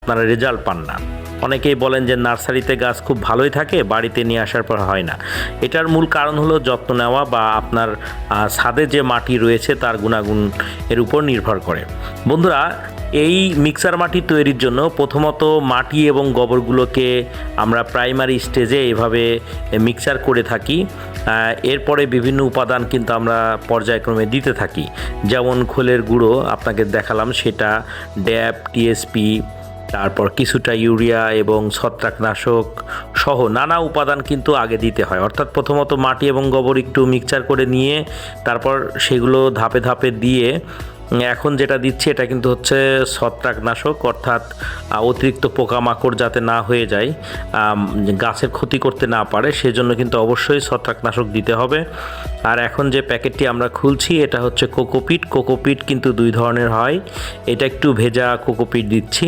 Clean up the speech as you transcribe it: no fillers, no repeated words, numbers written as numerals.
আপনারা রেজাল্ট পান না। অনেকেই বলেন যে নার্সারিতে গাছ খুব ভালোই থাকে, বাড়িতে নিয়ে আসার পর হয় না। এটার মূল কারণ হলো যত্ন নেওয়া বা আপনার ছাদে যে মাটি রয়েছে তার গুণাগুণ এর উপর নির্ভর করে। বন্ধুরা, এই মিক্সার মাটি তৈরির জন্য প্রথমত মাটি এবং গোবরগুলোকে আমরা প্রাইমারি স্টেজে এভাবে মিক্সার করে থাকি। এরপরে বিভিন্ন উপাদান কিন্তু আমরা পর্যায়ক্রমে দিতে থাকি, যেমন খোলের গুঁড়ো আপনাকে দেখালাম সেটা, ড্যাপ, টিএসপি, তারপর কিছুটা ইউরিয়া এবং ছত্রাকনাশক সহ নানা উপাদান কিন্তু আগে দিতে হয়। অর্থাৎ প্রথমত মাটি এবং গোবর একটু মিক্সচার করে নিয়ে তারপর সেগুলো ধাপে ধাপে দিয়ে এখন যেটা দিচ্ছি এটা কিন্তু হচ্ছে ছত্রাকনাশক, অর্থাৎ অতিরিক্ত পোকামাকড় যাতে না হয়ে যায়, গাছের ক্ষতি করতে না পারে সেজন্য কিন্তু অবশ্যই ছত্রাকনাশক দিতে হবে। আর এখন যে প্যাকেটটি আমরা খুলছি এটা হচ্ছে কোকোপিট। কোকোপিট কিন্তু দুই ধরনের হয়, এটা একটু ভেজা কোকোপিট দিচ্ছি।